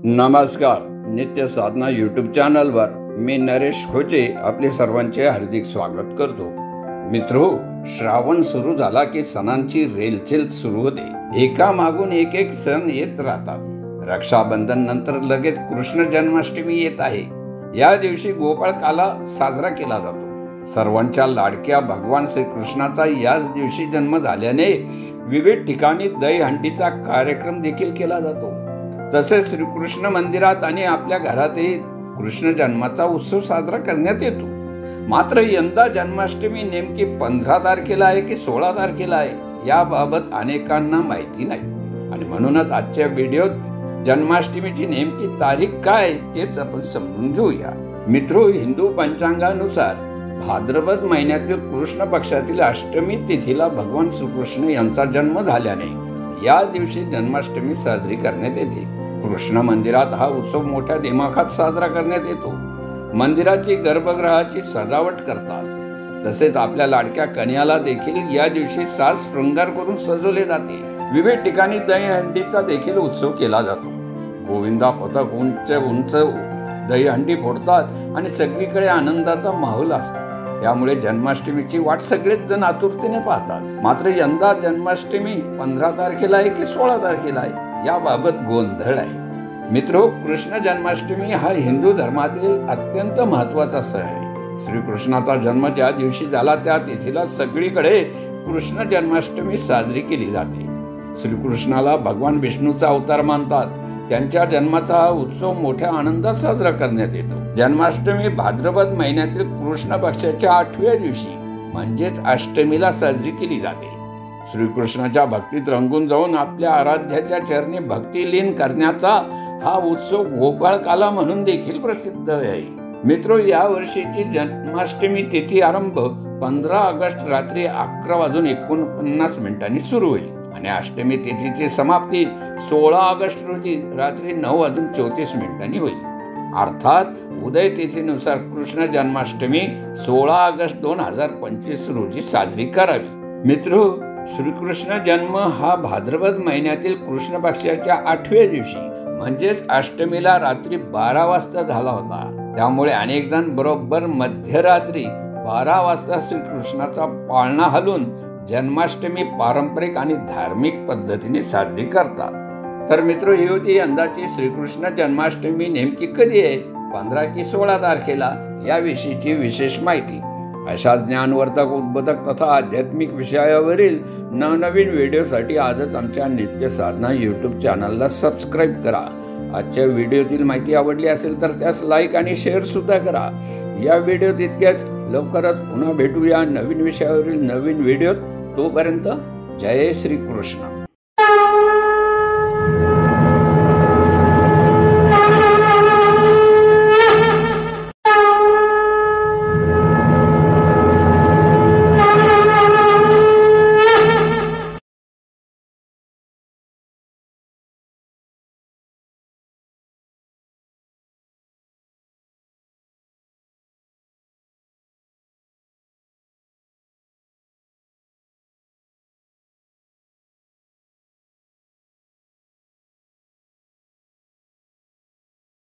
नमस्कार. नित्य साधना यूट्यूब चॅनलवर मी नरेश खोचे आपले सर्वांचे हार्दिक स्वागत करतो. मित्रो, श्रावण सुरू झाला की सणांची रेलचेल सुरू होते. एका मागून एक सण येत राहतात. रक्षाबंधन नंतर लगेच कृष्ण जन्माष्टमी येत आहे. या दिवशी गोपाळकाला साजरा केला जातो. सर्वांच्या लाडक्या भगवान श्रीकृष्णाचा याच दिवशी जन्म झाल्याने विविध ठिकाणी दहीहंडीचा कार्यक्रम देखील केला जातो. तसेच श्रीकृष्ण मंदिरात आणि आपल्या घरातही कृष्ण जन्माचा उत्सव साजरा करण्यात येतो. मात्र यंदा जन्माष्टमी नेमकी 15 तारखेला आहे की 16 तारखेला आहे याबाबत अनेकांना माहिती नाही आणि म्हणूनच आजच्या व्हिडिओत जन्माष्टमीची नेमकी तारीख काय तेच आपण समजून घेऊया. मित्रो, हिंदू पंचांगानुसार भाद्रपद महिन्यातील कृष्ण पक्षातील अष्टमी तिथीला भगवान श्रीकृष्ण यांचा जन्म झाल्याने या दिवशी जन्माष्टमी साजरी करण्यात येते. कृष्ण मंदिरात हा उत्सव मोठ्या दिमाखात साजरा करण्यात येतो. मंदिराची गर्भगृहाची सजावट करतात. तसेच आपल्या लाडक्या कन्याला देखील या दिवशी साज शृंगार करून सजवले जाते. विविध ठिकाणी दहीहंडीचा देखील उत्सव केला जातो. गोविंदा पथक उंच दहीहंडी फोडतात आणि सगळीकडे आनंदाचा माहोल असतो. त्यामुळे जन्माष्टमीची वाट सगळेच जण आतुरतेने पाहतात. मात्र यंदा जन्माष्टमी 15 तारखेला आहे की 16 तारखेला आहे याबाबत गोंधळ आहे. मित्रो, कृष्ण जन्माष्टमी हा हिंदू धर्मातील अत्यंत महत्त्वाचा सण आहे. श्रीकृष्णाचा जन्म ज्या दिवशी झाला त्या तिथीला सगळीकडे कृष्ण जन्माष्टमी साजरी केली जाते. श्रीकृष्णाला भगवान विष्णूचा अवतार मानतात. त्यांच्या जन्माचा हा उत्सव मोठ्या आनंदात साजरा करण्यात येतो. जन्माष्टमी भाद्रपद महिन्यातील कृष्ण पक्षाच्या 8व्या दिवशी म्हणजेच अष्टमीला साजरी केली जाते. श्रीकृष्णाच्या भक्तीत रंगून जाऊन आपल्या आराध्याच्या चरणी भक्ती लीन करण्याचा हा उत्सव गोपाळकाला म्हणून देखील प्रसिद्ध आहे. मित्रो, या वर्षीची जन्माष्टमी तिथी आरंभ 15 ऑगस्ट रात्री 11:49 सुरू होईल आणि अष्टमी तिथीची समाप्ती 16 ऑगस्ट रोजी रात्री 9:34 होईल. अर्थात उदय तिथीनुसार कृष्ण जन्माष्टमी 16 ऑगस्ट 2025 रोजी साजरी करावी. मित्रो, श्रीकृष्ण जन्म हा भाद्रपद महिन्यातील कृष्ण पक्षाच्या 8व्या दिवशी म्हणजेच अष्टमीला रात्री 12 वाजता झाला होता. त्यामुळे अनेक जण बरोबर मध्यरात्री 12 वाजता श्रीकृष्णाचा पाळणा हलवून जन्माष्टमी पारंपरिक आणि धार्मिक पद्धतीने साजरी करतात. तर मित्रो, ही होती यंदाची श्रीकृष्ण जन्माष्टमी नेमकी कधी आहे, 15 की 16 तारखेला याविषयीची विशेष माहिती. अशाच ज्ञानवर्धक, उद्बोधक तथा आध्यात्मिक विषयावरील नवनवीन व्हिडिओसाठी आजच आमच्या नित्य साधना यूट्यूब चॅनलला सबस्क्राईब करा. आजच्या व्हिडिओतील माहिती आवडली असेल तर त्यास लाईक आणि शेअर सुद्धा करा. या व्हिडिओत इतक्याच. लवकरच पुन्हा भेटूया नवीन विषयावरील नवीन व्हिडिओत. तोपर्यंत जय श्री कृष्ण.